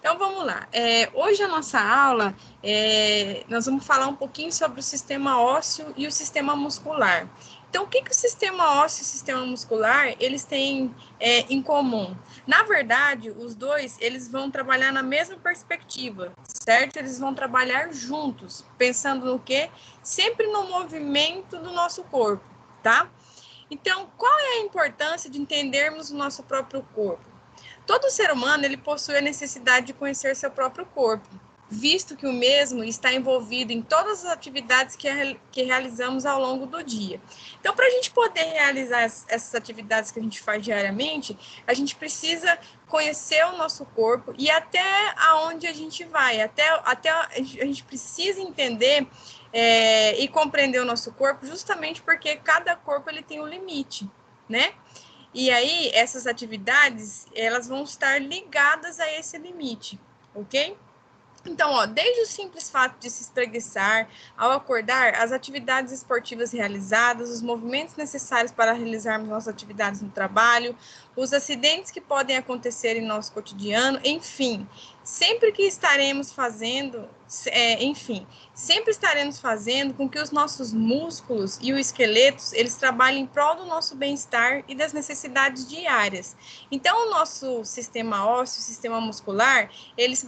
Então, vamos lá. Hoje a nossa aula, nós vamos falar um pouquinho sobre o sistema ósseo e o sistema muscular. Então, o que o sistema ósseo e o sistema muscular, eles têm em comum? Na verdade, os dois, eles vão trabalhar na mesma perspectiva, certo? Eles vão trabalhar juntos, pensando no quê? Sempre no movimento do nosso corpo, tá? Então, qual é a importância de entendermos o nosso próprio corpo? Todo ser humano, ele possui a necessidade de conhecer seu próprio corpo, visto que o mesmo está envolvido em todas as atividades que realizamos ao longo do dia. Então, para a gente poder realizar essas atividades que a gente faz diariamente, a gente precisa conhecer o nosso corpo e até aonde a gente vai, até a gente precisa entender e compreender o nosso corpo, justamente porque cada corpo ele tem um limite, né? E aí, essas atividades, elas vão estar ligadas a esse limite, ok? Então, ó, desde o simples fato de se espreguiçar, ao acordar, as atividades esportivas realizadas, os movimentos necessários para realizarmos nossas atividades no trabalho, os acidentes que podem acontecer em nosso cotidiano, enfim, sempre estaremos fazendo com que os nossos músculos e o esqueleto, eles trabalhem em prol do nosso bem-estar e das necessidades diárias. Então, o nosso sistema ósseo, o sistema muscular, eles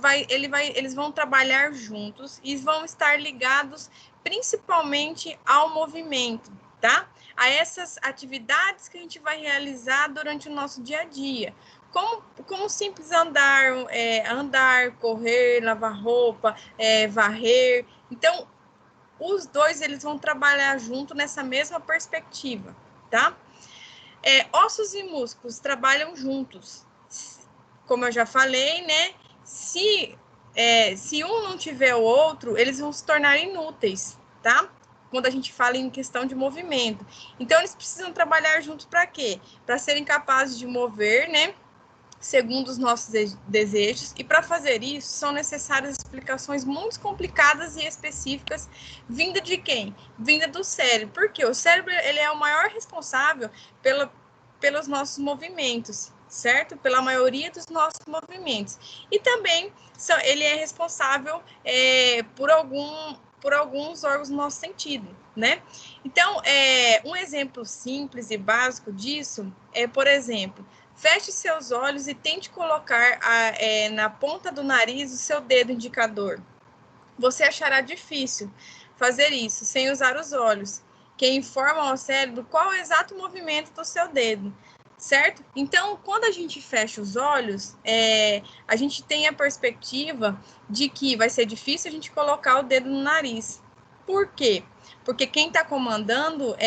vão trabalhar juntos e vão estar ligados principalmente ao movimento, tá? A essas atividades que a gente vai realizar durante o nosso dia a dia. Como simples andar, correr, lavar roupa, varrer. Então, os dois, eles vão trabalhar junto nessa mesma perspectiva, tá? Ossos e músculos trabalham juntos. Como eu já falei, né? Se um não tiver o outro, eles vão se tornar inúteis, tá? Quando a gente fala em questão de movimento. Então, eles precisam trabalhar juntos para quê? Para serem capazes de mover, né? Segundo os nossos desejos, e para fazer isso, são necessárias explicações muito complicadas e específicas, vinda de quem? Vinda do cérebro, porque o cérebro ele é o maior responsável pelos nossos movimentos, certo? Pela maioria dos nossos movimentos. E também ele é responsável por alguns órgãos do nosso sentido, né? Então, um exemplo simples e básico disso por exemplo, feche seus olhos e tente colocar na ponta do nariz o seu dedo indicador. Você achará difícil fazer isso sem usar os olhos, que informam ao cérebro qual é o exato movimento do seu dedo, certo? Então, quando a gente fecha os olhos, a gente tem a perspectiva de que vai ser difícil a gente colocar o dedo no nariz. Por quê? Porque quem está comandando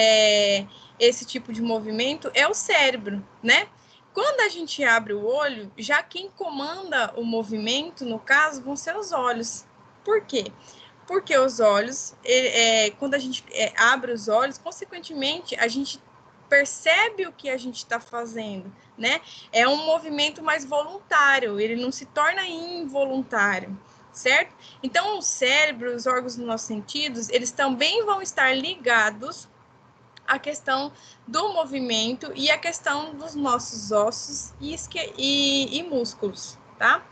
esse tipo de movimento é o cérebro, né? Quando a gente abre o olho, já quem comanda o movimento, no caso, vão ser os olhos. Por quê? Porque os olhos, quando a gente abre os olhos, consequentemente, a gente percebe o que a gente está fazendo, né? É um movimento mais voluntário, ele não se torna involuntário, certo? Então, o cérebro, os órgãos dos nossos sentidos, eles também vão estar ligados a questão do movimento e a questão dos nossos ossos e músculos, tá?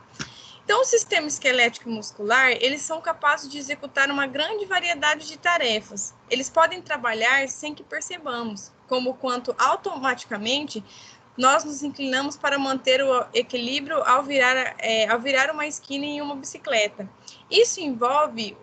Então, o sistema esquelético e muscular, eles são capazes de executar uma grande variedade de tarefas. Eles podem trabalhar sem que percebamos, como quanto automaticamente nós nos inclinamos para manter o equilíbrio ao virar uma esquina em uma bicicleta. Isso envolve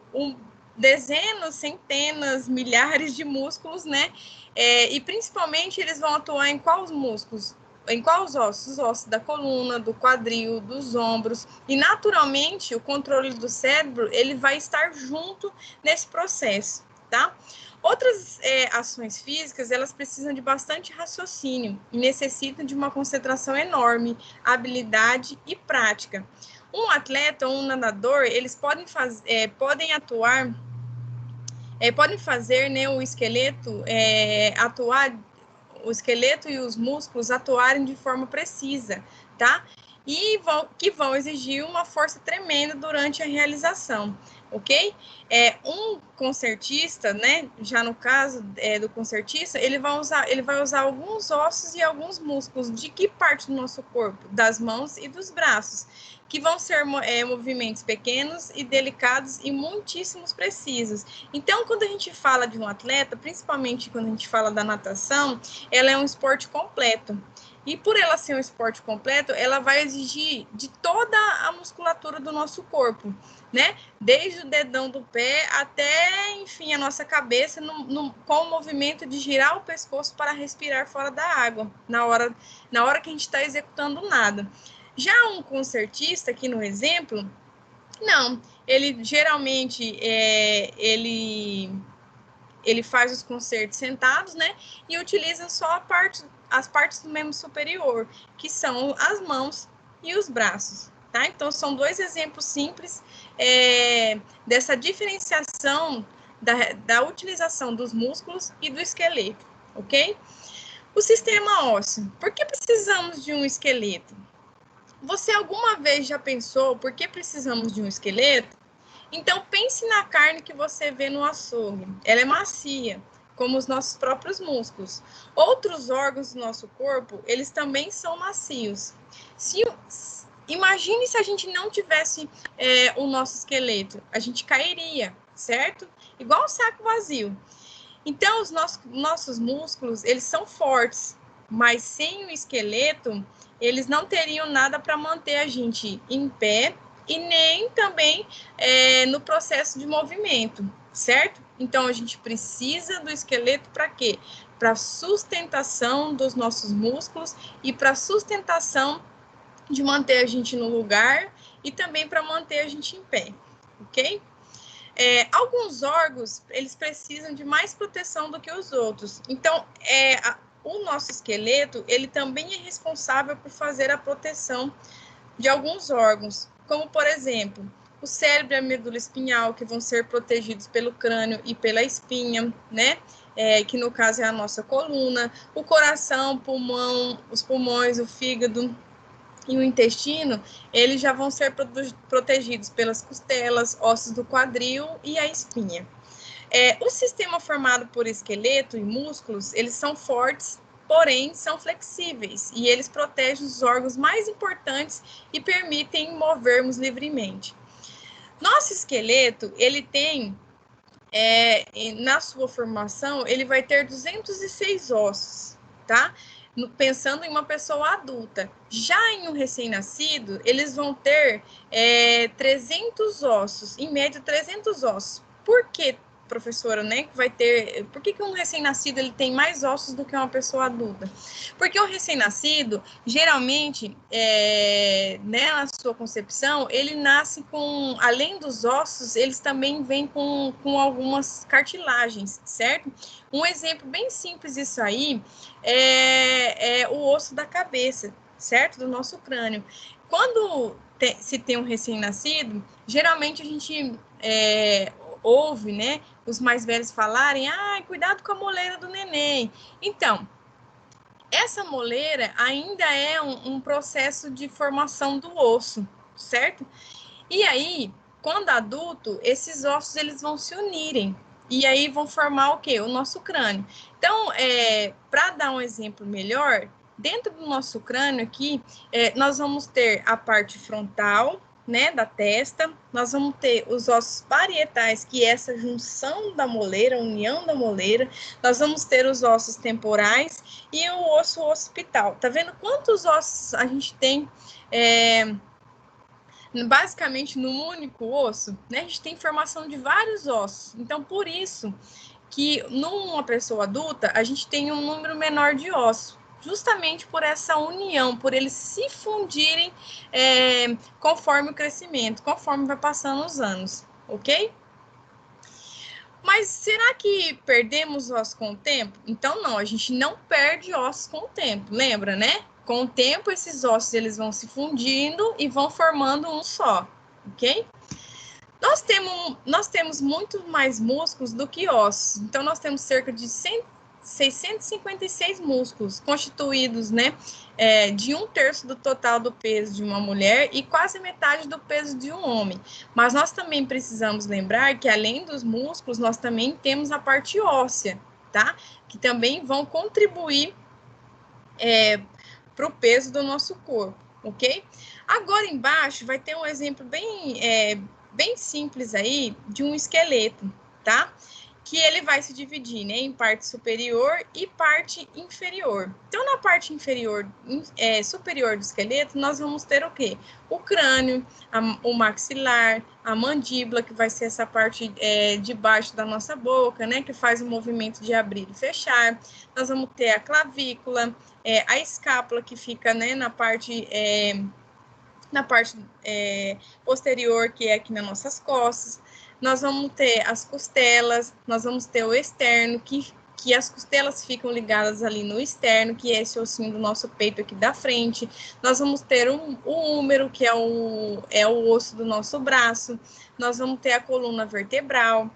dezenas, centenas, milhares de músculos, né? E principalmente eles vão atuar em quais músculos? Em quais ossos? Os ossos da coluna, do quadril, dos ombros. E naturalmente o controle do cérebro ele vai estar junto nesse processo, tá? Outras ações físicas, elas precisam de bastante raciocínio e necessitam de uma concentração enorme, habilidade e prática. Um atleta ou um nadador, eles podem fazer, né, o esqueleto o esqueleto e os músculos atuarem de forma precisa, tá? Que vão exigir uma força tremenda durante a realização. ok? Um concertista, né, já no caso do concertista, ele vai usar alguns ossos e alguns músculos de que parte do nosso corpo? Das mãos e dos braços, que vão ser movimentos pequenos e delicados e muitíssimos precisos. Então, quando a gente fala de um atleta, principalmente quando a gente fala da natação, ela é um esporte completo. E por ela ser um esporte completo, ela vai exigir de toda a musculatura do nosso corpo, né? Desde o dedão do pé até, enfim, a nossa cabeça, com o movimento de girar o pescoço para respirar fora da água, na hora que a gente está executando nada. Já um concertista, aqui no exemplo, não, ele geralmente ele faz os concertos sentados, né? E utiliza só as partes do membro superior, que são as mãos e os braços, tá? Então, são dois exemplos simples dessa diferenciação da utilização dos músculos e do esqueleto, ok? O sistema ósseo. Por que precisamos de um esqueleto? Você alguma vez já pensou por que precisamos de um esqueleto? Então, pense na carne que você vê no açougue. Ela é macia, como os nossos próprios músculos. Outros órgãos do nosso corpo, eles também são macios. Imagine se a gente não tivesse o nosso esqueleto. A gente cairia, certo? Igual um saco vazio. Então, os nossos músculos, eles são fortes, mas sem o esqueleto, eles não teriam nada para manter a gente em pé e nem também no processo de movimento, certo? Então, a gente precisa do esqueleto para quê? Para sustentação dos nossos músculos e para sustentação de manter a gente no lugar e também para manter a gente em pé, ok? Alguns órgãos, eles precisam de mais proteção do que os outros. Então, o nosso esqueleto, ele também é responsável por fazer a proteção de alguns órgãos, como, por exemplo, o cérebro e a medula espinhal, que vão ser protegidos pelo crânio e pela espinha, né? Que no caso é a nossa coluna, o coração, pulmão, os pulmões, o fígado e o intestino, eles já vão ser protegidos pelas costelas, ossos do quadril e a espinha. O sistema formado por esqueleto e músculos, eles são fortes, porém são flexíveis, e eles protegem os órgãos mais importantes e permitem movermos livremente. Nosso esqueleto, ele tem, na sua formação, ele vai ter 206 ossos, tá? Pensando em uma pessoa adulta. Já em um recém-nascido, eles vão ter 300 ossos, em média 300 ossos. Por que, professora, né, por que um recém-nascido ele tem mais ossos do que uma pessoa adulta? Porque o recém-nascido, geralmente, né, na sua concepção, ele nasce com, além dos ossos, eles também vêm com algumas cartilagens, certo? Um exemplo bem simples disso aí é o osso da cabeça, certo? Do nosso crânio. Quando se tem um recém-nascido, geralmente a gente ouve, né, os mais velhos falarem, cuidado com a moleira do neném. Então, essa moleira ainda é um processo de formação do osso, certo? E aí, quando adulto, esses ossos eles vão se unirem. E aí vão formar o quê? O nosso crânio. Então, para dar um exemplo melhor, dentro do nosso crânio aqui, nós vamos ter a parte frontal, né, da testa, nós vamos ter os ossos parietais, que é essa junção da moleira, a união da moleira, nós vamos ter os ossos temporais e o osso occipital. Tá vendo quantos ossos a gente tem basicamente num único osso, né? A gente tem formação de vários ossos. Então, por isso que numa pessoa adulta, a gente tem um número menor de ossos, justamente por essa união, por eles se fundirem conforme o crescimento, conforme vai passando os anos, ok? Mas será que perdemos ossos com o tempo? Então, não, a gente não perde ossos com o tempo, lembra, né? Com o tempo, esses ossos eles vão se fundindo e vão formando um só, ok? Nós temos muito mais músculos do que ossos. Então, nós temos cerca de 656 músculos constituídos, né, de 1/3 do total do peso de uma mulher e quase metade do peso de um homem. Mas nós também precisamos lembrar que, além dos músculos, nós também temos a parte óssea, tá? Que também vão contribuir para o peso do nosso corpo, ok? Agora embaixo vai ter um exemplo bem simples aí de um esqueleto, tá? Que ele vai se dividir, né, em parte superior e parte inferior. Então, na parte inferior, superior do esqueleto, nós vamos ter o quê? O crânio, o maxilar, a mandíbula, que vai ser essa parte de baixo da nossa boca, né, que faz o movimento de abrir e fechar. Nós vamos ter a clavícula, a escápula, que fica, né, na parte posterior, que é aqui nas nossas costas. Nós vamos ter as costelas, nós vamos ter o externo, que as costelas ficam ligadas ali no externo, que é esse ossinho do nosso peito aqui da frente. Nós vamos ter o húmero, que é o osso do nosso braço. Nós vamos ter a coluna vertebral.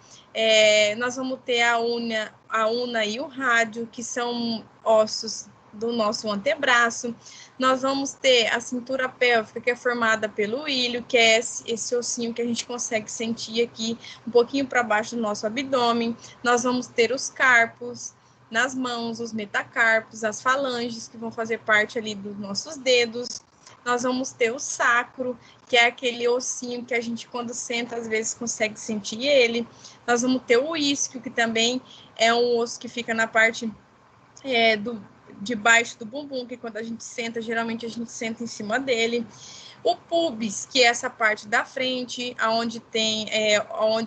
Nós vamos ter a una e o rádio, que são ossos do nosso antebraço. Nós vamos ter a cintura pélvica, que é formada pelo ilho, que é esse ossinho que a gente consegue sentir aqui um pouquinho para baixo do nosso abdômen. Nós vamos ter os carpos nas mãos, os metacarpos, as falanges, que vão fazer parte ali dos nossos dedos. Nós vamos ter o sacro, que é aquele ossinho que a gente, quando senta, às vezes consegue sentir ele. Nós vamos ter o isquio, que também é um osso que fica na parte debaixo do bumbum, que quando a gente senta, geralmente a gente senta em cima dele. O pubis, que é essa parte da frente, onde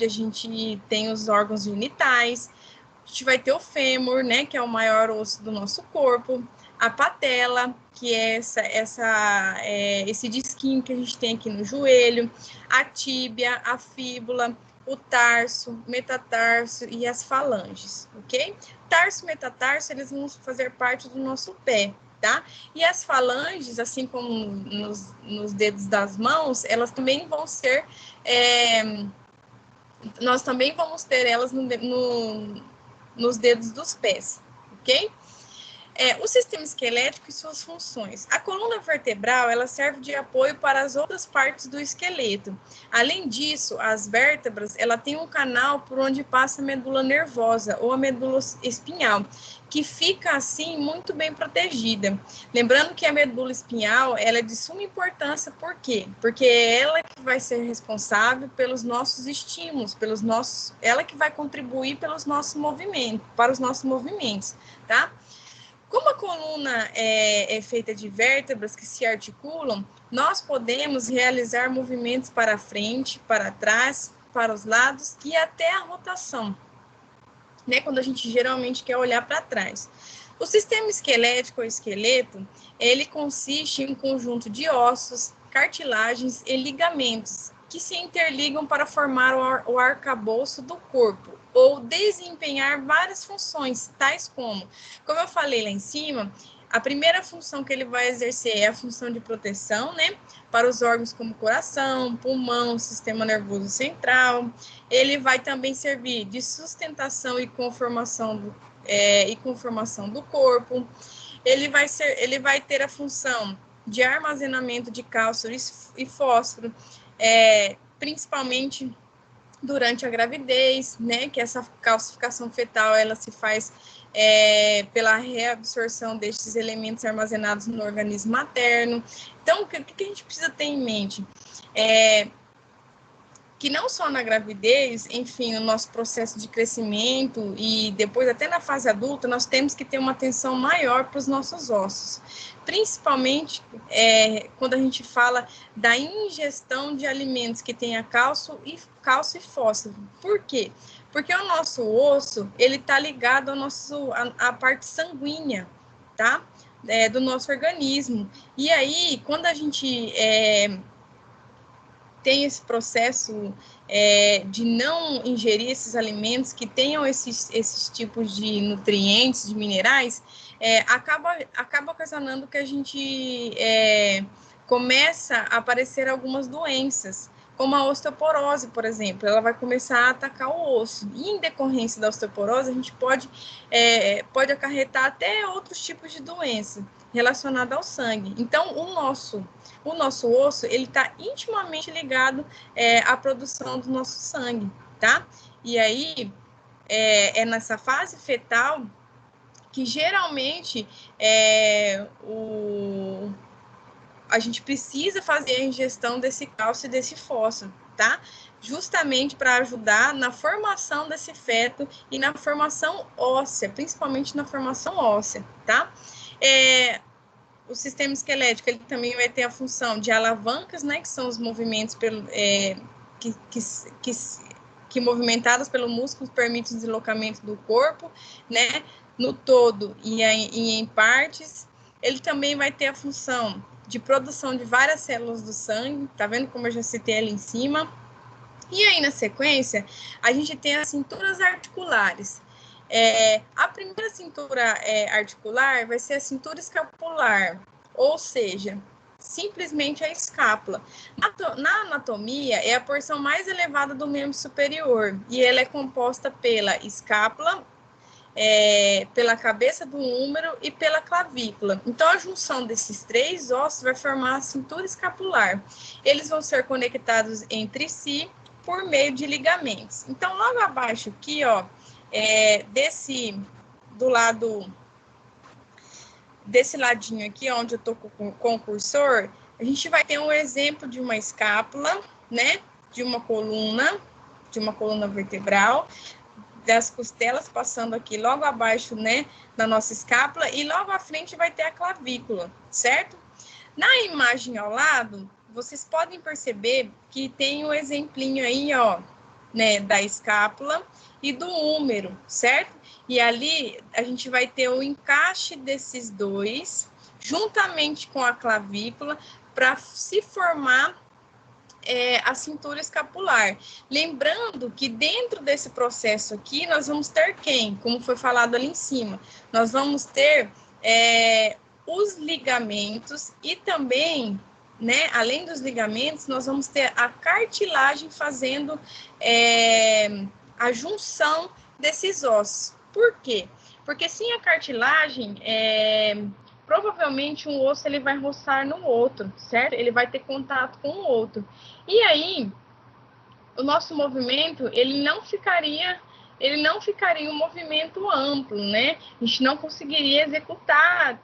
a gente tem os órgãos genitais. A gente vai ter o fêmur, né, que é o maior osso do nosso corpo. A patela, que é esse disquinho que a gente tem aqui no joelho. A tíbia, a fíbula, o tarso, metatarso e as falanges, ok? Tarso e metatarso, eles vão fazer parte do nosso pé, tá? E as falanges, assim como nos dedos das mãos, elas também vão ser... nós também vamos ter elas nos dedos dos pés, ok? O sistema esquelético e suas funções. A coluna vertebral, ela serve de apoio para as outras partes do esqueleto. Além disso, as vértebras, ela tem um canal por onde passa a medula nervosa ou a medula espinhal, que fica, assim, muito bem protegida. Lembrando que a medula espinhal, ela é de suma importância, por quê? Porque é ela que vai ser responsável pelos nossos estímulos, ela que vai contribuir para os nossos movimentos, tá? Como a coluna é feita de vértebras que se articulam, nós podemos realizar movimentos para frente, para trás, para os lados e até a rotação, né? Quando a gente geralmente quer olhar para trás. O sistema esquelético ou esqueleto, ele consiste em um conjunto de ossos, cartilagens e ligamentos que se interligam para formar o arcabouço do corpo ou desempenhar várias funções, tais como eu falei lá em cima, a primeira função que ele vai exercer é a função de proteção, né, para os órgãos como coração, pulmão, sistema nervoso central. Ele vai também servir de sustentação e conformação do corpo. Ele vai ter a função de armazenamento de cálcio e fósforo, principalmente durante a gravidez, né, que essa calcificação fetal, ela se faz pela reabsorção destes elementos armazenados no organismo materno. Então, o que a gente precisa ter em mente? Que não só na gravidez, enfim, o nosso processo de crescimento e depois até na fase adulta, nós temos que ter uma atenção maior para os nossos ossos, principalmente quando a gente fala da ingestão de alimentos que tenha cálcio e fósforo. Por quê? Porque o nosso osso, ele está ligado à parte sanguínea, tá? Do nosso organismo. E aí, quando a gente tem esse processo de não ingerir esses alimentos que tenham esses tipos de nutrientes, de minerais, acaba ocasionando que a gente começa a aparecer algumas doenças, como a osteoporose, por exemplo. Ela vai começar a atacar o osso. E em decorrência da osteoporose, a gente pode acarretar até outros tipos de doença, relacionada ao sangue. Então, o nosso osso, ele está intimamente ligado à produção do nosso sangue, tá? E aí, é nessa fase fetal que geralmente a gente precisa fazer a ingestão desse cálcio e desse fósforo, tá? Justamente para ajudar na formação desse feto e na formação óssea, principalmente na formação óssea, tá? O sistema esquelético, ele também vai ter a função de alavancas, né, que são os movimentos que movimentados pelo músculo permitem o deslocamento do corpo, né, no todo e em partes. Ele também vai ter a função de produção de várias células do sangue, tá vendo como eu já citei ali em cima? E aí, na sequência, a gente tem as cinturas articulares. A primeira cintura articular vai ser a cintura escapular, ou seja, simplesmente a escápula. Na anatomia, é a porção mais elevada do membro superior, e ela é composta pela escápula, pela cabeça do húmero e pela clavícula. Então, a junção desses três ossos vai formar a cintura escapular. Eles vão ser conectados entre si por meio de ligamentos. Então, logo abaixo aqui, ó, desse ladinho aqui, onde eu tô com o cursor, a gente vai ter um exemplo de uma escápula, né, de uma coluna vertebral, das costelas passando aqui logo abaixo, né, da nossa escápula, e logo à frente vai ter a clavícula, certo? Na imagem ao lado, vocês podem perceber que tem um exemplinho aí, ó, né, da escápula e do húmero, certo? E ali a gente vai ter o encaixe desses dois, juntamente com a clavícula, para se formar a cintura escapular. Lembrando que dentro desse processo aqui, nós vamos ter quem? Como foi falado ali em cima. Nós vamos ter os ligamentos e também, né, além dos ligamentos, nós vamos ter a cartilagem fazendo a junção desses ossos. Por quê? Porque sem a cartilagem, provavelmente um osso ele vai roçar no outro, certo? Ele vai ter contato com o outro. E aí, o nosso movimento, ele não ficaria um movimento amplo, né? A gente não conseguiria executar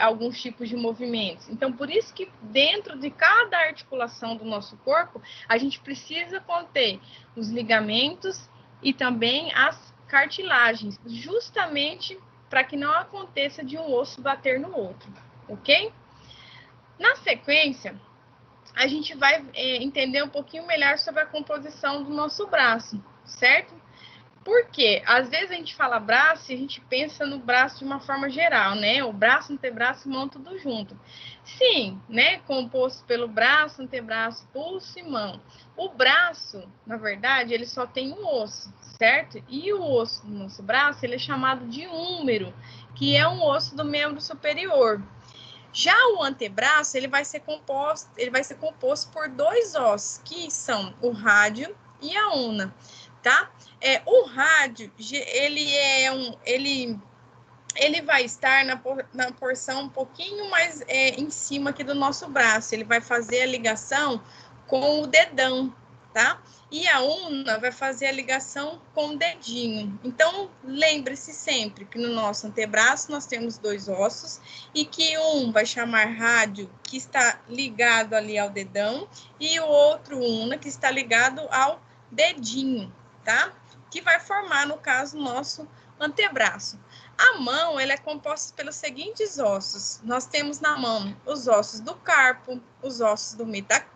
alguns tipos de movimentos. Então, por isso que dentro de cada articulação do nosso corpo, a gente precisa conter os ligamentos e também as cartilagens, justamente para que não aconteça de um osso bater no outro, ok? Na sequência, a gente vai entender um pouquinho melhor sobre a composição do nosso braço, certo? Porque, às vezes, a gente fala braço e a gente pensa no braço de uma forma geral, né? O braço, antebraço e mão, tudo junto. Sim, né? Composto pelo braço, antebraço, pulso e mão. O braço, na verdade, ele só tem um osso, certo? E o osso do nosso braço, ele é chamado de húmero, que é um osso do membro superior. Já o antebraço, ele vai ser composto por dois ossos, que são o rádio e a una, tá? O rádio, ele vai estar na porção um pouquinho mais em cima aqui do nosso braço. Ele vai fazer a ligação com o dedão, tá? E a una vai fazer a ligação com o dedinho. Então, lembre-se sempre que no nosso antebraço nós temos dois ossos e que um vai chamar rádio, que está ligado ali ao dedão, e o outro una, que está ligado ao dedinho, tá? Que vai formar, no caso, nosso antebraço. A mão, ela é composta pelos seguintes ossos. Nós temos na mão os ossos do carpo, os ossos do metacarpo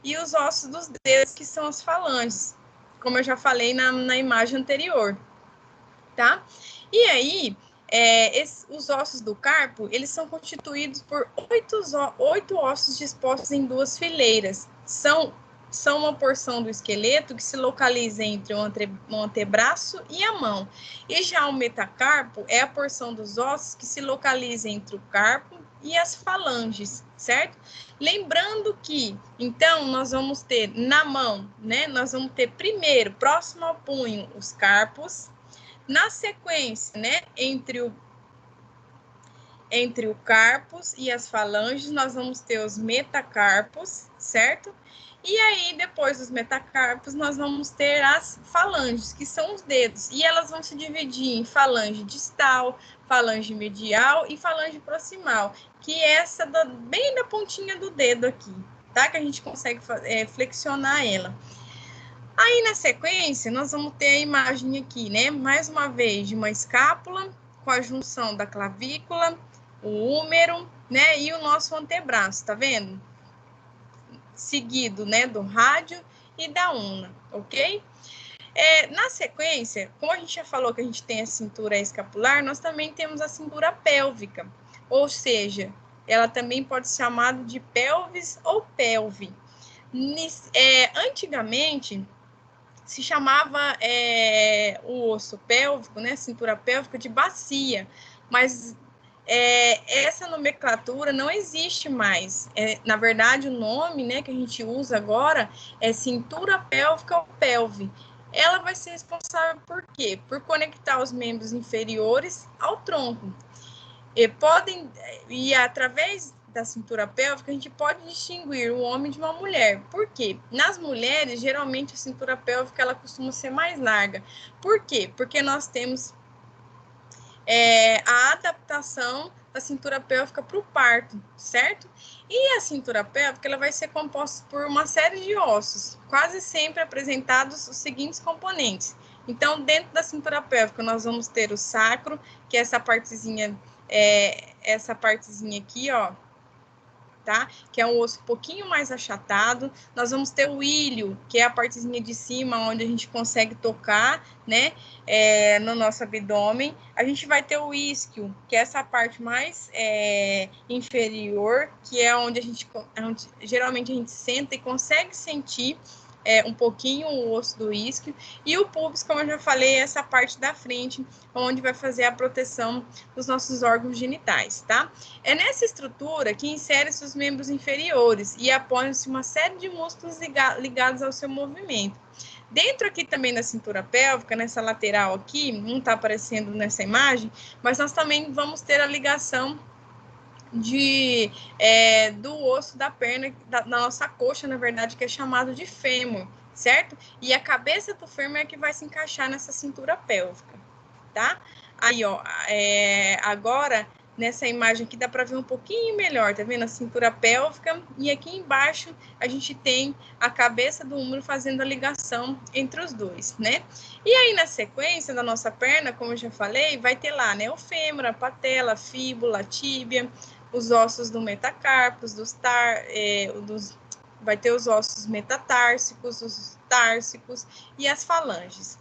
e os ossos dos dedos, que são as falanges, como eu já falei na imagem anterior, tá? E aí, os ossos do carpo, eles são constituídos por 8 ossos dispostos em 2 fileiras. São uma porção do esqueleto que se localiza entre o antebraço e a mão. E já o metacarpo é a porção dos ossos que se localiza entre o carpo e as falanges, certo? Lembrando que, então, nós vamos ter na mão, né? Nós vamos ter primeiro, próximo ao punho, os carpos. Na sequência, né? Entre entre o carpos e as falanges, nós vamos ter os metacarpos, certo? E aí, depois dos metacarpos, nós vamos ter as falanges, que são os dedos. E elas vão se dividir em falange distal, falange medial e falange proximal, que é essa bem da pontinha do dedo aqui, tá? Que a gente consegue flexionar ela. Aí, na sequência, nós vamos ter a imagem aqui, né? Mais uma vez, de uma escápula, com a junção da clavícula, o húmero, né? E o nosso antebraço, tá vendo? Seguido, né? Do rádio e da ulna, ok? Na sequência, como a gente já falou que a gente tem a cintura escapular, nós também temos a cintura pélvica, ou seja, ela também pode ser chamada de pelvis ou pelve. Antigamente, se chamava o osso pélvico, né, cintura pélvica, de bacia, mas essa nomenclatura não existe mais. Na verdade, o nome, né, que a gente usa agora é cintura pélvica ou pelve. Ela vai ser responsável por quê? Por conectar os membros inferiores ao tronco. E através da cintura pélvica, a gente pode distinguir o homem de uma mulher. Por quê? Nas mulheres, geralmente, a cintura pélvica ela costuma ser mais larga. Por quê? Porque nós temos a adaptação da cintura pélvica para o parto, certo? E a cintura pélvica ela vai ser composta por uma série de ossos, quase sempre apresentados os seguintes componentes. Então, dentro da cintura pélvica, nós vamos ter o sacro, que é essa partezinha aqui, ó, tá? Que é um osso um pouquinho mais achatado. Nós vamos ter o ilho, que é a partezinha de cima, onde a gente consegue tocar, né? No nosso abdômen. A gente vai ter o isquio, que é essa parte mais inferior, que é onde geralmente a gente senta e consegue sentir um pouquinho o osso do isquio, e o pubis, como eu já falei, é essa parte da frente, onde vai fazer a proteção dos nossos órgãos genitais, tá? É nessa estrutura que insere-se os membros inferiores e apoiam-se uma série de músculos ligados ao seu movimento. Dentro aqui também da cintura pélvica, nessa lateral aqui, não está aparecendo nessa imagem, mas nós também vamos ter a ligação do osso da perna, da nossa coxa, na verdade, que é chamado de fêmur, certo? E a cabeça do fêmur é que vai se encaixar nessa cintura pélvica, tá? Aí, ó, agora, nessa imagem aqui, dá para ver um pouquinho melhor, tá vendo? A cintura pélvica, e aqui embaixo a gente tem a cabeça do húmero fazendo a ligação entre os dois, né? E aí, na sequência da nossa perna, como eu já falei, vai ter lá, né, o fêmur, a patela, a fíbula, a tíbia, os ossos do metacarpos, vai ter os ossos metatársicos, os társicos e as falanges.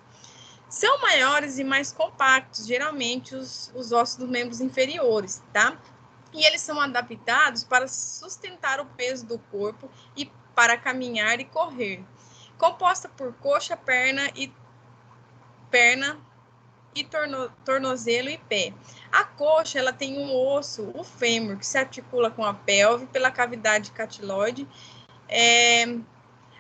São maiores e mais compactos, geralmente, os ossos dos membros inferiores, tá? E eles são adaptados para sustentar o peso do corpo e para caminhar e correr. Composta por coxa, perna e tornozelo e pé. A coxa, ela tem um osso, o fêmur, que se articula com a pelve pela cavidade catiloide.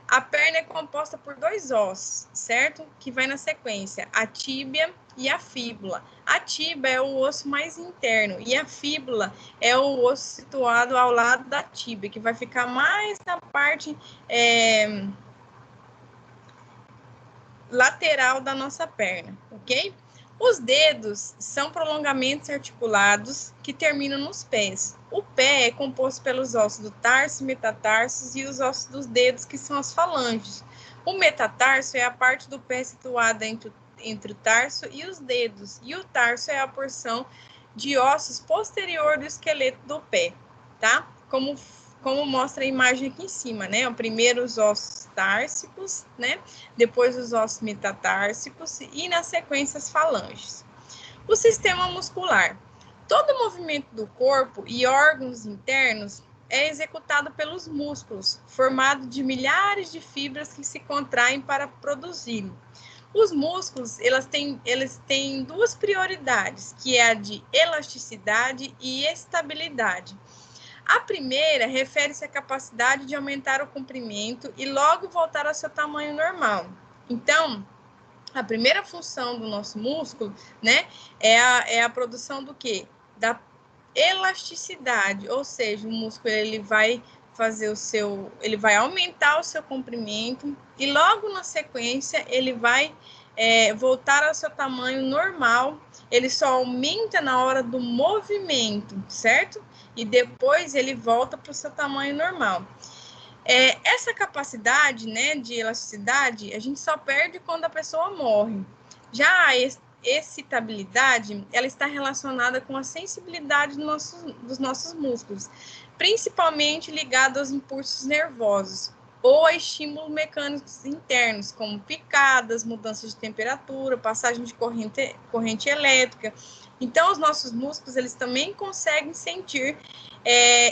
A perna é composta por dois ossos, certo? Que vai na sequência, a tíbia e a fíbula. A tíbia é o osso mais interno e a fíbula é o osso situado ao lado da tíbia, que vai ficar mais na parte lateral da nossa perna, ok? Os dedos são prolongamentos articulados que terminam nos pés. O pé é composto pelos ossos do tarso, metatarsos e os ossos dos dedos, que são as falanges. O metatarso é a parte do pé situada entre o tarso e os dedos, e o tarso é a porção de ossos posterior do esqueleto do pé, tá? Como mostra a imagem aqui em cima, né? Primeiro os ossos társicos, né? Depois os ossos metatársicos e, na sequência, as falanges. O sistema muscular. Todo movimento do corpo e órgãos internos é executado pelos músculos, formado de milhares de fibras que se contraem para produzir. Os músculos, eles têm duas prioridades, que é a de elasticidade e estabilidade. A primeira refere-se à capacidade de aumentar o comprimento e logo voltar ao seu tamanho normal. Então, a primeira função do nosso músculo, né, é a produção do quê? elasticidade, ou seja, o músculo ele vai fazer ele vai aumentar o seu comprimento e logo na sequência ele vai voltar ao seu tamanho normal. Ele só aumenta na hora do movimento, certo? E depois ele volta para o seu tamanho normal. Essa capacidade, né, de elasticidade, a gente só perde quando a pessoa morre. Já a excitabilidade, ela está relacionada com a sensibilidade dos nossos músculos, principalmente ligado aos impulsos nervosos ou a estímulos mecânicos internos, como picadas, mudanças de temperatura, passagem de corrente elétrica. Então, os nossos músculos, eles também conseguem sentir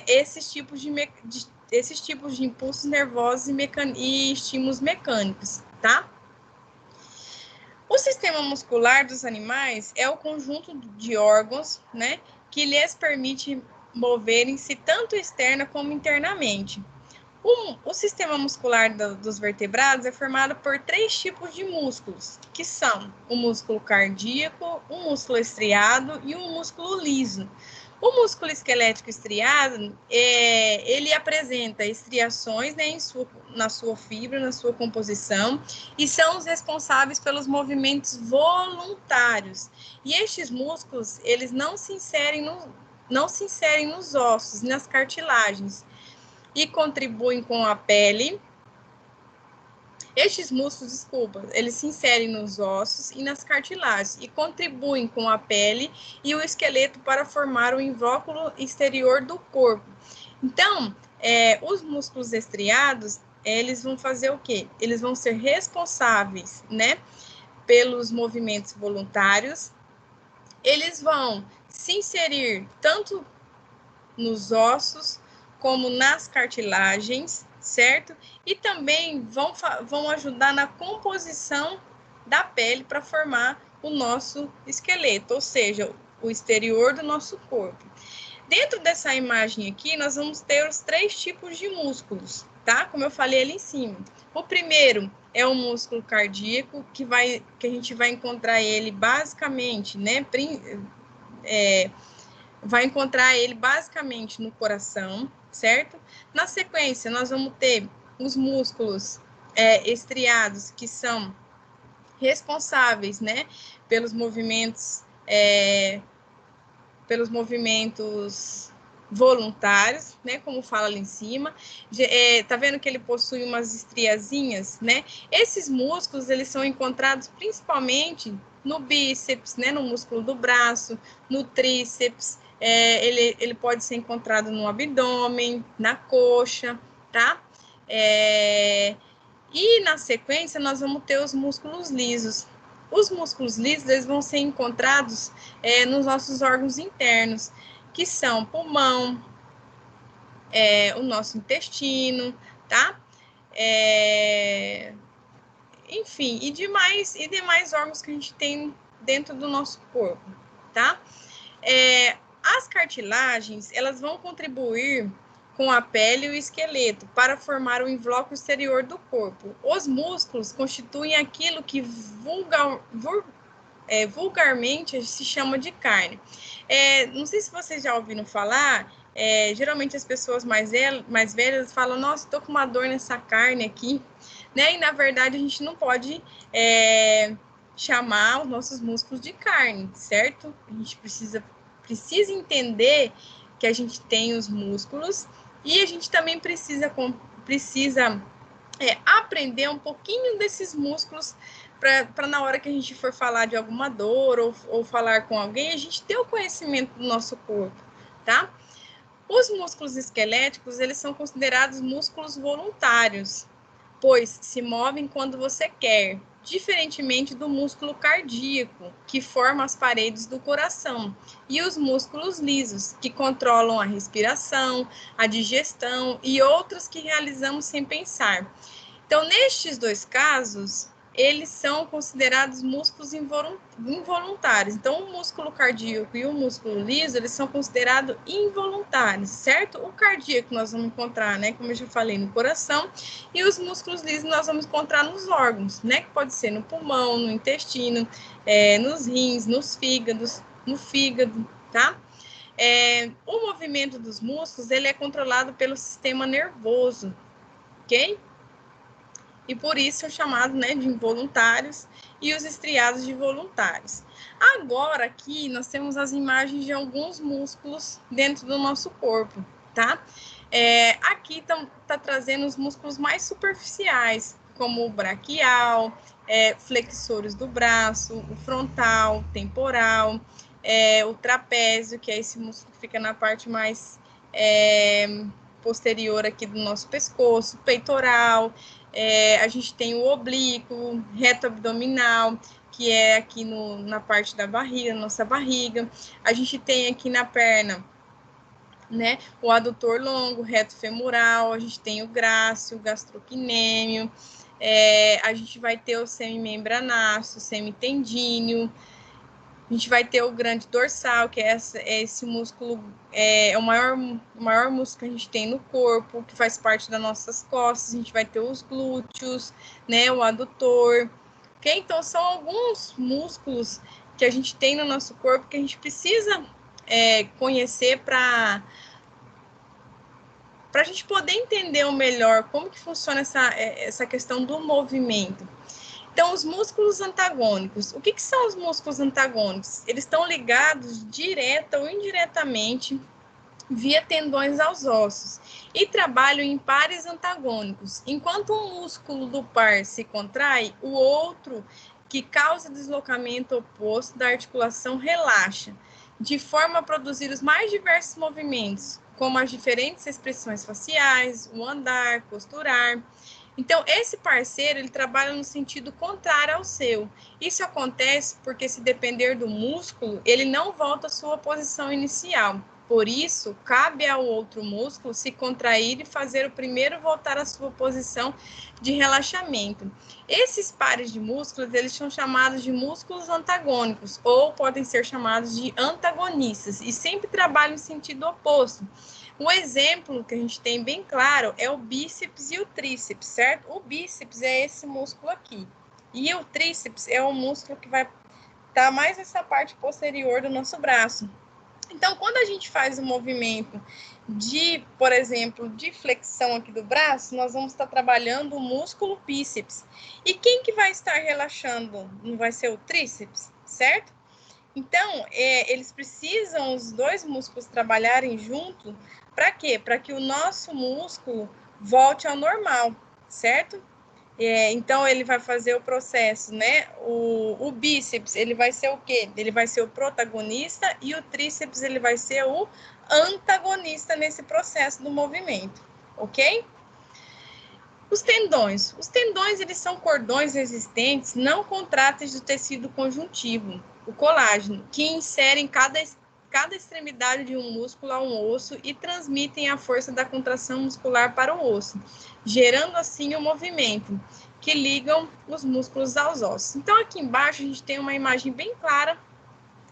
esses tipos de impulsos nervosos e estímulos mecânicos, tá? O sistema muscular dos animais é o conjunto de órgãos, né, que lhes permite moverem-se tanto externa como internamente. O sistema muscular dos vertebrados é formado por 3 tipos de músculos, que são o músculo cardíaco, o músculo estriado e o músculo liso. O músculo esquelético estriado, ele apresenta estriações, né, na sua fibra, na sua composição, e são os responsáveis pelos movimentos voluntários. E estes músculos, eles não se inserem nos ossos, nas cartilagens, e contribuem com a pele. Estes músculos, eles se inserem nos ossos e nas cartilagens e contribuem com a pele e o esqueleto para formar o invólucro exterior do corpo. Então, os músculos estriados, eles vão fazer o quê? Eles vão ser responsáveis, né, pelos movimentos voluntários. Eles vão se inserir tanto nos ossos como nas cartilagens, certo? E também vão ajudar na composição da pele para formar o nosso esqueleto, ou seja, o exterior do nosso corpo. Dentro dessa imagem aqui, nós vamos ter os 3 tipos de músculos, tá? Como eu falei ali em cima. O primeiro é o músculo cardíaco, que a gente vai encontrar ele basicamente, né? Vai encontrar ele basicamente no coração, certo? Na sequência, nós vamos ter os músculos estriados, que são responsáveis, né, pelos movimentos voluntários, né, como fala ali em cima. Tá vendo que ele possui umas estriazinhas, né? Esses músculos, eles são encontrados principalmente no bíceps, né, no músculo do braço, no tríceps. Ele pode ser encontrado no abdômen, na coxa, tá? E na sequência, nós vamos ter os músculos lisos. Os músculos lisos, eles vão ser encontrados nos nossos órgãos internos, que são pulmão, o nosso intestino, tá? Enfim, e demais órgãos que a gente tem dentro do nosso corpo, tá? As cartilagens, elas vão contribuir com a pele e o esqueleto para formar o invólucro exterior do corpo. Os músculos constituem aquilo que vulgarmente se chama de carne. Não sei se vocês já ouviram falar, geralmente as pessoas mais velhas falam, nossa, estou com uma dor nessa carne aqui, né? E na verdade a gente não pode chamar os nossos músculos de carne, certo? A gente precisa entender que a gente tem os músculos e a gente também precisa aprender um pouquinho desses músculos para na hora que a gente for falar de alguma dor ou falar com alguém, a gente ter o conhecimento do nosso corpo, tá? Os músculos esqueléticos, eles são considerados músculos voluntários, pois se movem quando você quer, diferentemente do músculo cardíaco, que forma as paredes do coração, e os músculos lisos, que controlam a respiração, a digestão e outros que realizamos sem pensar. Então, nestes 2 casos, eles são considerados músculos involuntários. Então, o músculo cardíaco e o músculo liso, eles são considerados involuntários, certo? O cardíaco nós vamos encontrar, né, como eu já falei, no coração, e os músculos lisos nós vamos encontrar nos órgãos, né, que pode ser no pulmão, no intestino, nos rins, no fígado, tá? O movimento dos músculos, ele é controlado pelo sistema nervoso, ok? E por isso é chamado, né, de involuntários e os estriados de voluntários. Agora, aqui, nós temos as imagens de alguns músculos dentro do nosso corpo, tá? Aqui tá trazendo os músculos mais superficiais, como o braquial, flexores do braço, o frontal, temporal, o trapézio, que é esse músculo que fica na parte mais posterior aqui do nosso pescoço, peitoral, a gente tem o oblíquo, reto abdominal, que é aqui na parte da barriga, nossa barriga. A gente tem aqui na perna, né, o adutor longo, reto femoral, a gente tem o grácil, o gastrocnêmio, a gente vai ter o semimembranáceo, o semitendíneo, a gente vai ter o grande dorsal, que é esse músculo, é o maior músculo que a gente tem no corpo, que faz parte das nossas costas. A gente vai ter os glúteos, né, o adutor, ok? Então, são alguns músculos que a gente tem no nosso corpo que a gente precisa conhecer para a gente poder entender melhor como que funciona essa questão do movimento. Então, os músculos antagônicos. O que são os músculos antagônicos? Eles estão ligados direta ou indiretamente via tendões aos ossos e trabalham em pares antagônicos. Enquanto um músculo do par se contrai, o outro, que causa deslocamento oposto da articulação, relaxa, de forma a produzir os mais diversos movimentos, como as diferentes expressões faciais, o andar, posturar. Então, esse parceiro, ele trabalha no sentido contrário ao seu. Isso acontece porque, se depender do músculo, ele não volta à sua posição inicial. Por isso, cabe ao outro músculo se contrair e fazer o primeiro voltar à sua posição de relaxamento. Esses pares de músculos, eles são chamados de músculos antagônicos, ou podem ser chamados de antagonistas, e sempre trabalham em sentido oposto. Um exemplo que a gente tem bem claro é o bíceps e o tríceps, certo? O bíceps é esse músculo aqui. E o tríceps é o músculo que vai estar mais nessa parte posterior do nosso braço. Então, quando a gente faz um movimento de, por exemplo, de flexão aqui do braço, nós vamos estar trabalhando o músculo bíceps. E quem que vai estar relaxando? Não vai ser o tríceps, certo? Então, eles precisam, os dois músculos, trabalharem junto. Para quê? Para que o nosso músculo volte ao normal, certo? Então, ele vai fazer o processo, né? O bíceps, ele vai ser o quê? Ele vai ser o protagonista e o tríceps, ele vai ser o antagonista nesse processo do movimento, ok? Os tendões. Os tendões, eles são cordões resistentes não contráteis do tecido conjuntivo, o colágeno, que inserem cada extremidade de um músculo a um osso e transmitem a força da contração muscular para o osso, gerando assim o movimento, que ligam os músculos aos ossos. Então, aqui embaixo, a gente tem uma imagem bem clara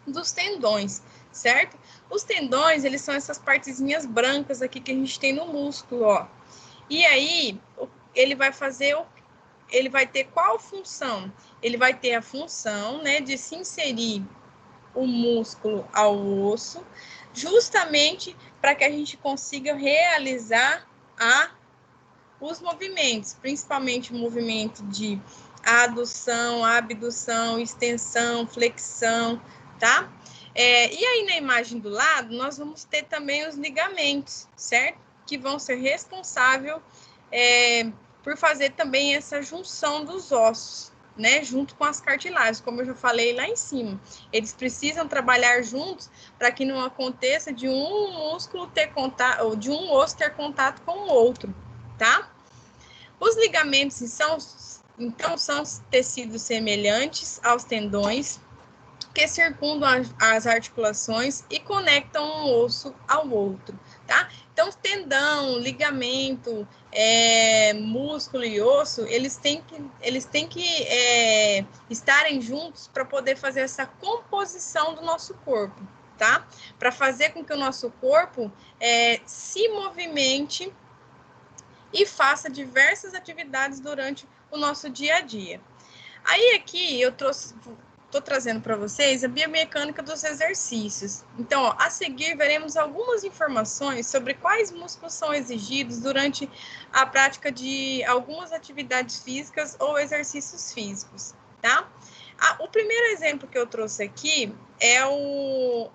dos tendões, certo? Os tendões, eles são essas partezinhas brancas aqui que a gente tem no músculo, ó. E aí, ele vai ter qual função? Ele vai ter a função, né, de se inserir o músculo ao osso, justamente para que a gente consiga realizar os movimentos, principalmente o movimento de adução, abdução, extensão, flexão, tá? E aí, na imagem do lado, nós vamos ter também os ligamentos, certo? Que vão ser responsáveis por fazer também essa junção dos ossos, né, junto com as cartilagens, como eu já falei lá em cima. Eles precisam trabalhar juntos para que não aconteça de um músculo ter contato, ou de um osso ter contato com o outro, tá? Os ligamentos, então, são tecidos semelhantes aos tendões, que circundam as articulações e conectam um osso ao outro, tá? Então, tendão, ligamento, músculo e osso, eles têm que estarem juntos para poder fazer essa composição do nosso corpo, tá? Para fazer com que o nosso corpo se movimente e faça diversas atividades durante o nosso dia a dia. Aí aqui eu trouxe estou trazendo para vocês a biomecânica dos exercícios. Então, ó, a seguir, veremos algumas informações sobre quais músculos são exigidos durante a prática de algumas atividades físicas ou exercícios físicos, tá? O primeiro exemplo que eu trouxe aqui é o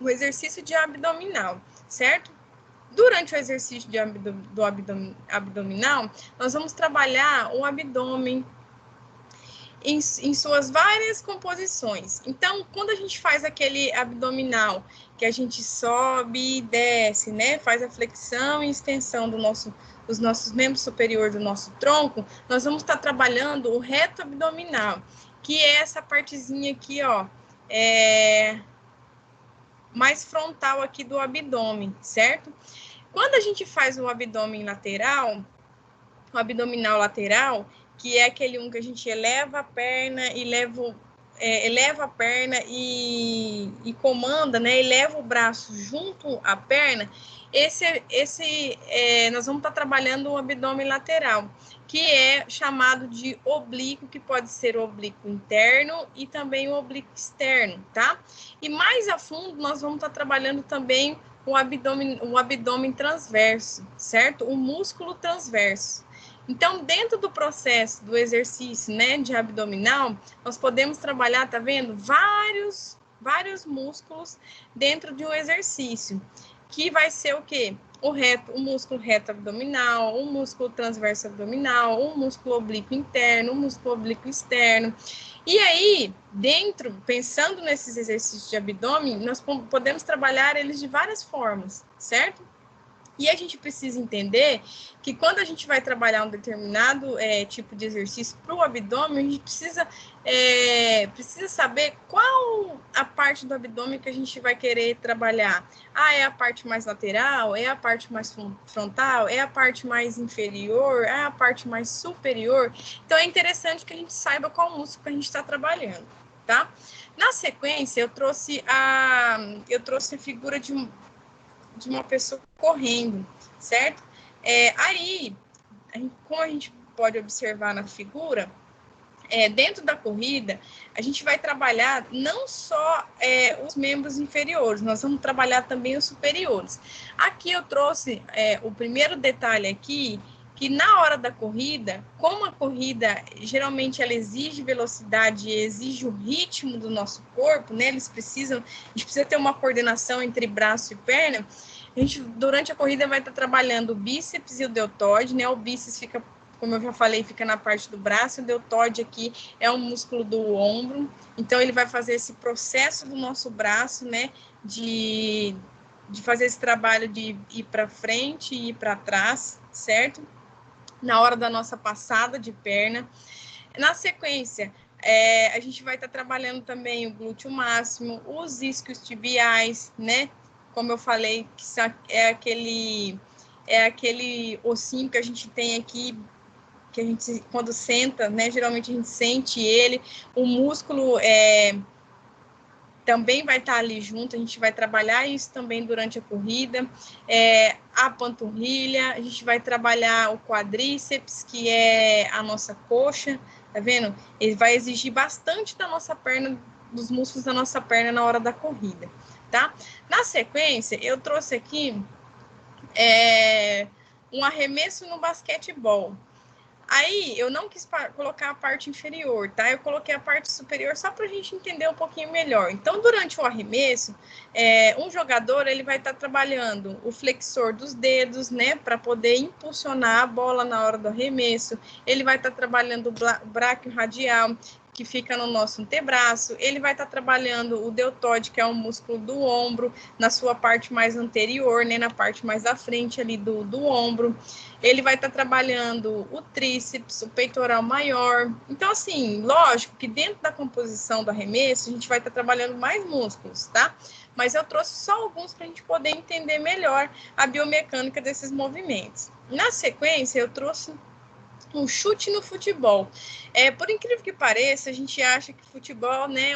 exercício de abdominal, certo? Durante o exercício do abdominal, nós vamos trabalhar o abdômen em suas várias composições. Então, quando a gente faz aquele abdominal, que a gente sobe e desce, né? Faz a flexão e extensão dos nossos membros superiores do nosso tronco, nós vamos estar trabalhando o reto abdominal, que é essa partezinha aqui, ó, mais frontal aqui do abdômen, certo? Quando a gente faz o abdômen lateral, o abdominal lateral, que é aquele que a gente eleva a perna e eleva a perna e comanda, né? Eleva o braço junto à perna. Nós vamos estar trabalhando o abdômen lateral, que é chamado de oblíquo, que pode ser o oblíquo interno e também o oblíquo externo, tá? E mais a fundo, nós vamos estar trabalhando também o abdômen transverso, certo? O músculo transverso. Então, dentro do processo do exercício, né, de abdominal, nós podemos trabalhar, tá vendo? Vários músculos dentro de um exercício, que vai ser o quê? O músculo reto abdominal, o músculo transverso abdominal, o músculo oblíquo interno, o músculo oblíquo externo. E aí, pensando nesses exercícios de abdômen, nós podemos trabalhar eles de várias formas, certo? E a gente precisa entender que quando a gente vai trabalhar um determinado tipo de exercício para o abdômen, a gente precisa saber qual a parte do abdômen que a gente vai querer trabalhar. É a parte mais lateral? É a parte mais frontal? É a parte mais inferior? É a parte mais superior? Então, é interessante que a gente saiba qual músculo que a gente está trabalhando, tá? Na sequência, eu trouxe a figura de uma pessoa correndo, certo? Como a gente pode observar na figura, dentro da corrida, a gente vai trabalhar não só os membros inferiores, nós vamos trabalhar também os superiores. Aqui eu trouxe o primeiro detalhe aqui, que na hora da corrida, como a corrida geralmente ela exige velocidade e exige o ritmo do nosso corpo, né? A gente precisa ter uma coordenação entre braço e perna. A gente, durante a corrida, vai estar trabalhando o bíceps e o deltóide, né? O bíceps fica, como eu já falei, fica na parte do braço, o deltóide aqui é um músculo do ombro, então ele vai fazer esse processo do nosso braço, né? De fazer esse trabalho de ir para frente e ir para trás, certo? Na hora da nossa passada de perna. Na sequência, a gente vai estar trabalhando também o glúteo máximo, os isquios tibiais, né? Como eu falei, que é aquele ossinho que a gente tem aqui, que a gente, quando senta, né? Geralmente a gente sente ele. O músculo também vai estar ali junto, a gente vai trabalhar isso também durante a corrida. A panturrilha, a gente vai trabalhar o quadríceps, que é a nossa coxa, tá vendo? Ele vai exigir bastante da nossa perna, dos músculos da nossa perna na hora da corrida, tá? Na sequência, eu trouxe aqui um arremesso no basquetebol. Aí, eu não quis colocar a parte inferior, tá? Eu coloquei a parte superior só para a gente entender um pouquinho melhor. Então, durante o arremesso, um jogador, ele vai estar trabalhando o flexor dos dedos, né? Para poder impulsionar a bola na hora do arremesso. Ele vai estar trabalhando o bráquio radial, que fica no nosso antebraço. Ele vai estar trabalhando o deltóide, que é um músculo do ombro, na sua parte mais anterior, né? Na parte mais da frente ali do ombro. Ele vai estar trabalhando o tríceps, o peitoral maior. Então, assim, lógico que dentro da composição do arremesso, a gente vai estar trabalhando mais músculos, tá? Mas eu trouxe só alguns para a gente poder entender melhor a biomecânica desses movimentos. Na sequência, eu trouxe um chute no futebol. Por incrível que pareça, a gente acha que futebol, né,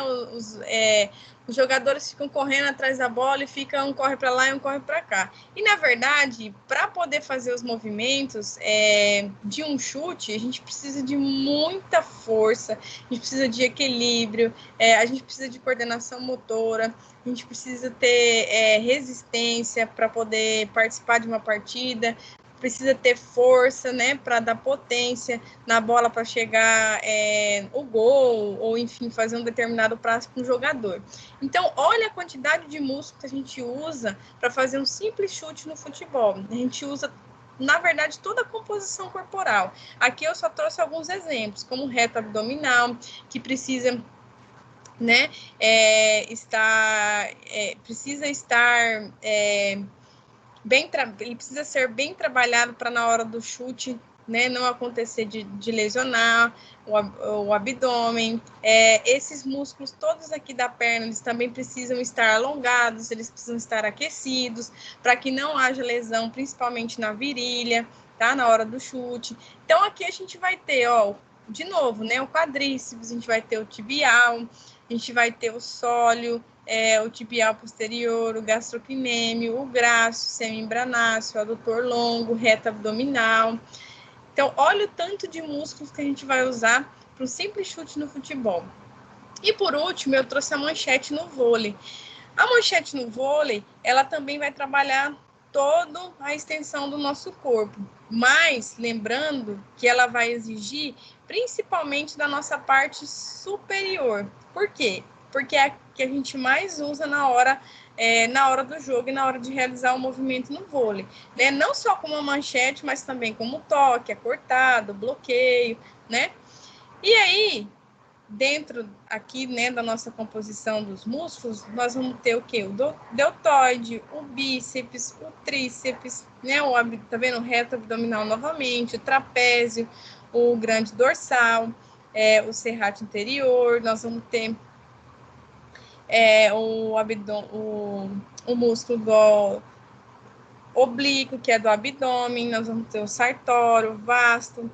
os jogadores ficam correndo atrás da bola e um corre para lá e um corre para cá. E, na verdade, para poder fazer os movimentos de um chute, a gente precisa de muita força, a gente precisa de equilíbrio, a gente precisa de coordenação motora, a gente precisa ter resistência para poder participar de uma partida, precisa ter força, né, para dar potência na bola para chegar o gol, ou enfim, fazer um determinado passe para um jogador. Então, olha a quantidade de músculo que a gente usa para fazer um simples chute no futebol. A gente usa, na verdade, toda a composição corporal. Aqui eu só trouxe alguns exemplos, como o reto abdominal, que precisa, né, precisa estar ele precisa ser bem trabalhado para na hora do chute, né, não acontecer de lesionar o abdômen. Esses músculos todos aqui da perna, eles também precisam estar alongados, eles precisam estar aquecidos, para que não haja lesão, principalmente na virilha, tá, na hora do chute. Então, aqui a gente vai ter, de novo, né, o quadríceps, a gente vai ter o tibial, a gente vai ter o sóleo, o tibial posterior, o gastrocnêmio, o grácil, semimbranáceo, o adutor longo, reto abdominal. Então, olha o tanto de músculos que a gente vai usar para um simples chute no futebol. E por último, eu trouxe a manchete no vôlei. A manchete no vôlei, ela também vai trabalhar toda a extensão do nosso corpo, mas lembrando que ela vai exigir principalmente da nossa parte superior. Por quê? Porque é a que a gente mais usa na hora do jogo e na hora de realizar o movimento no vôlei, né? Não só como a manchete, mas também como toque, cortado, bloqueio, né? E aí, dentro aqui, né, da nossa composição dos músculos, nós vamos ter o quê? O deltoide, o bíceps, o tríceps, né, tá vendo? O reto abdominal novamente, o trapézio, o grande dorsal, o serrátil inferior, nós vamos ter o músculo do oblíquo, que é do abdômen, nós vamos ter o sartório, vasto,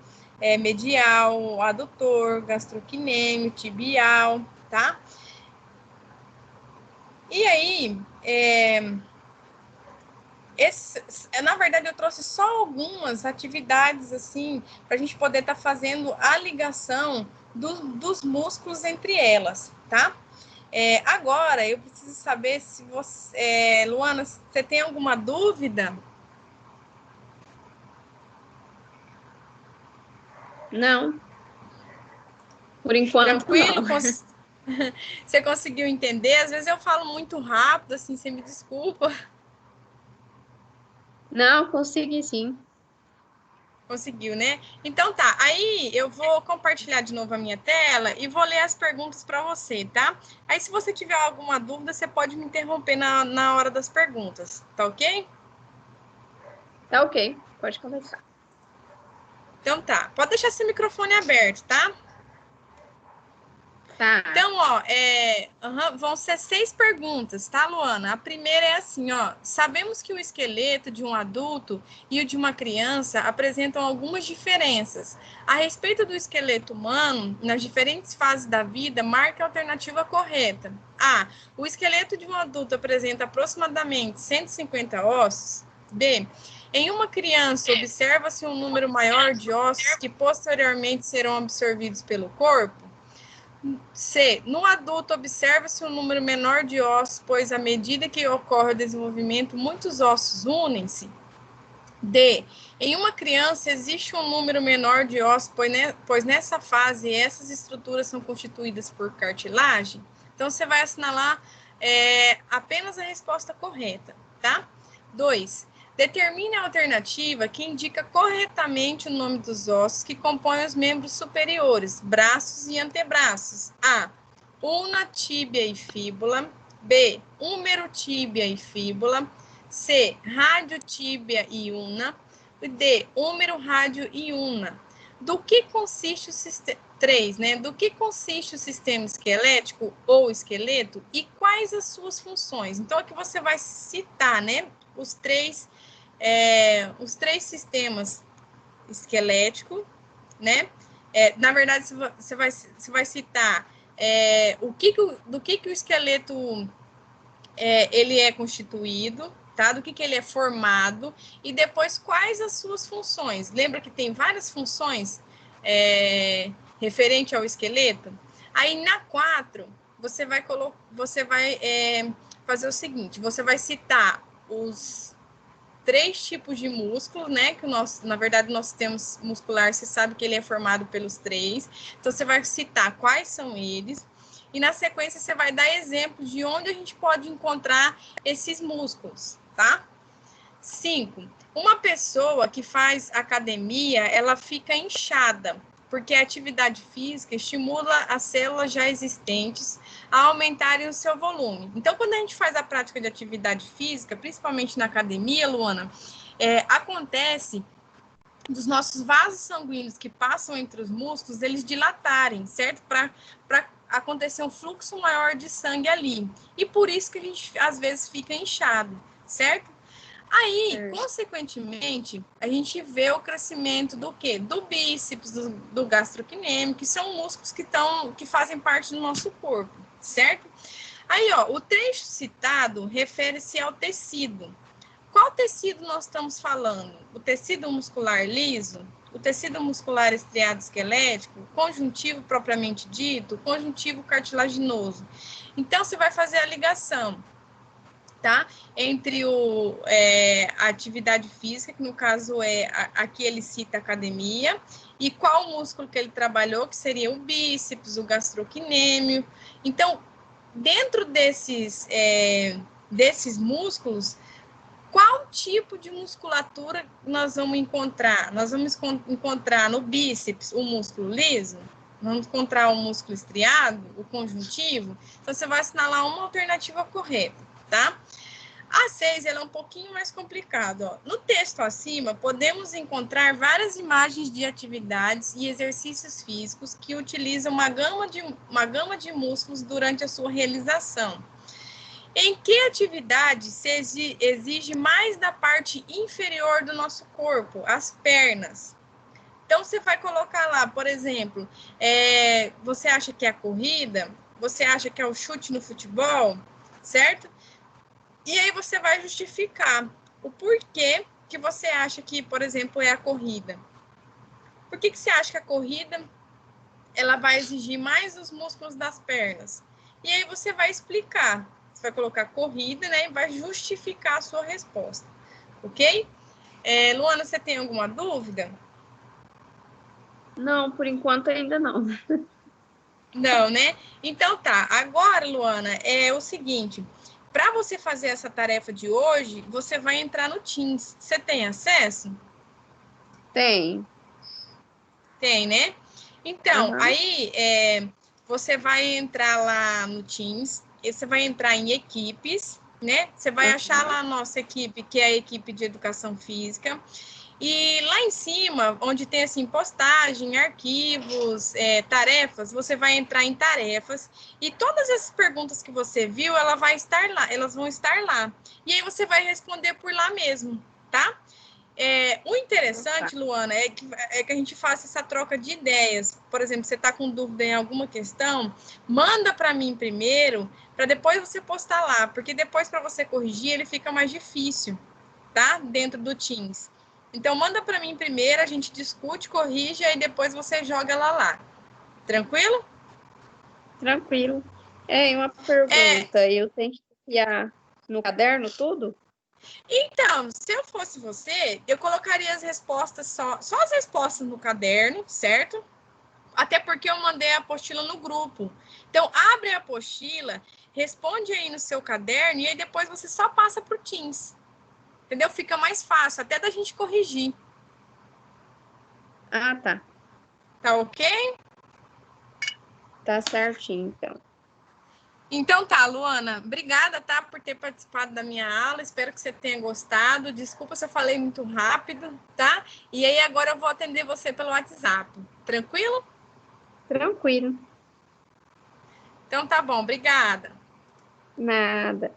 medial, adutor, gastrocnêmio, tibial, tá? E aí, na verdade, eu trouxe só algumas atividades, assim, para a gente poder estar fazendo a ligação dos músculos entre elas, tá? Agora, eu preciso saber se você... Luana, você tem alguma dúvida? Não. Por enquanto, Tranquilo? não. Você conseguiu entender? Às vezes eu falo muito rápido, assim, você me desculpa. Não, consegui sim. Conseguiu, né? Então tá, aí eu vou compartilhar de novo a minha tela e vou ler as perguntas para você, tá? Aí se você tiver alguma dúvida, você pode me interromper na hora das perguntas, tá ok? Tá ok, pode começar. Então tá, pode deixar seu microfone aberto, tá? Tá. Então, vão ser 6 perguntas, tá, Luana? A primeira é assim, sabemos que o esqueleto de um adulto e o de uma criança apresentam algumas diferenças. A respeito do esqueleto humano, nas diferentes fases da vida, marque a alternativa correta. A. O esqueleto de um adulto apresenta aproximadamente 150 ossos. B. Em uma criança, observa-se um número maior de ossos que posteriormente serão absorvidos pelo corpo. C. No adulto, observa-se um número menor de ossos, pois à medida que ocorre o desenvolvimento, muitos ossos unem-se. D. Em uma criança, existe um número menor de ossos, pois nessa fase, essas estruturas são constituídas por cartilagem. Então, você vai assinalar apenas a resposta correta, tá? 2. Determine a alternativa que indica corretamente o nome dos ossos que compõem os membros superiores, braços e antebraços. A. Ulna, tíbia e fíbula. B. Húmero, tíbia e fíbula. C. Rádio, tíbia e ulna. D. Húmero, rádio e ulna. Do que consiste o sistema... 3, né? Do que consiste o sistema esquelético ou esqueleto e quais as suas funções? Então, aqui você vai citar, né? Os três sistemas: esquelético, né? Na verdade, você vai citar do que o esqueleto ele é constituído, tá? Do que ele é formado, e depois quais as suas funções. Lembra que tem várias funções referente ao esqueleto? Aí, na 4, você vai fazer o seguinte, você vai citar os 3 tipos de músculo, né? Que na verdade, o nosso sistema muscular, você sabe que ele é formado pelos 3. Então, você vai citar quais são eles. E na sequência, você vai dar exemplos de onde a gente pode encontrar esses músculos, tá? 5. Uma pessoa que faz academia, ela fica inchada, porque a atividade física estimula as células já existentes a aumentarem o seu volume. Então, quando a gente faz a prática de atividade física, principalmente na academia, Luana, acontece dos nossos vasos sanguíneos que passam entre os músculos, eles dilatarem, certo? Para acontecer um fluxo maior de sangue ali. E por isso que a gente, às vezes, fica inchado, certo? Aí, consequentemente, a gente vê o crescimento do quê? Do bíceps, do gastrocnêmio, que são músculos que fazem parte do nosso corpo, certo? Aí, ó, o trecho citado refere-se ao tecido. Qual tecido nós estamos falando? O tecido muscular liso, o tecido muscular estriado esquelético, conjuntivo propriamente dito, conjuntivo cartilaginoso. Então, você vai fazer a ligação, tá? Entre a atividade física, que no caso aqui ele cita academia, e qual músculo que ele trabalhou, que seria o bíceps, o gastrocnêmio. Então, dentro desses músculos, qual tipo de musculatura nós vamos encontrar? Nós vamos encontrar no bíceps o músculo liso? Vamos encontrar o músculo estriado, o conjuntivo? Então, você vai assinalar uma alternativa correta, tá? A 6, ela é um pouquinho mais complicado. Ó. No texto acima, podemos encontrar várias imagens de atividades e exercícios físicos que utilizam uma gama de músculos durante a sua realização. Em que atividade se exige mais da parte inferior do nosso corpo, as pernas? Então, você vai colocar lá, por exemplo, você acha que é a corrida? Você acha que é o chute no futebol? Certo? E aí você vai justificar o porquê que você acha que, por exemplo, é a corrida. Por que você acha que a corrida ela vai exigir mais os músculos das pernas? E aí você vai explicar. Você vai colocar corrida, né? E vai justificar a sua resposta. Ok? Luana, você tem alguma dúvida? Não, por enquanto ainda não. Não, né? Então tá. Agora, Luana, é o seguinte. Para você fazer essa tarefa de hoje, você vai entrar no Teams. Você tem acesso? Tem. Tem, né? Então, aí você vai entrar lá no Teams, e você vai entrar em equipes, né? Você vai achar lá a nossa equipe, que é a equipe de educação física. E lá em cima, onde tem assim, postagem, arquivos, tarefas, você vai entrar em tarefas e todas essas perguntas que você viu, elas vão estar lá. E aí você vai responder por lá mesmo, tá? O interessante, Luana, é que a gente faça essa troca de ideias. Por exemplo, você está com dúvida em alguma questão, manda para mim primeiro, para depois você postar lá, porque depois para você corrigir ele fica mais difícil, tá? Dentro do Teams. Então, manda para mim primeiro, a gente discute, corrige, aí depois você joga ela lá. Tranquilo? Tranquilo. Uma pergunta, eu tenho que copiar no caderno tudo? Então, se eu fosse você, eu colocaria as respostas só as respostas no caderno, certo? Até porque eu mandei a apostila no grupo. Então, abre a apostila, responde aí no seu caderno e aí depois você só passa para o Teams. Entendeu? Fica mais fácil, até da gente corrigir. Ah, tá. Tá ok? Tá certinho, então. Então tá, Luana, obrigada, tá, por ter participado da minha aula, espero que você tenha gostado, desculpa se eu falei muito rápido, tá? E aí agora eu vou atender você pelo WhatsApp, tranquilo? Tranquilo. Então tá bom, obrigada. Nada.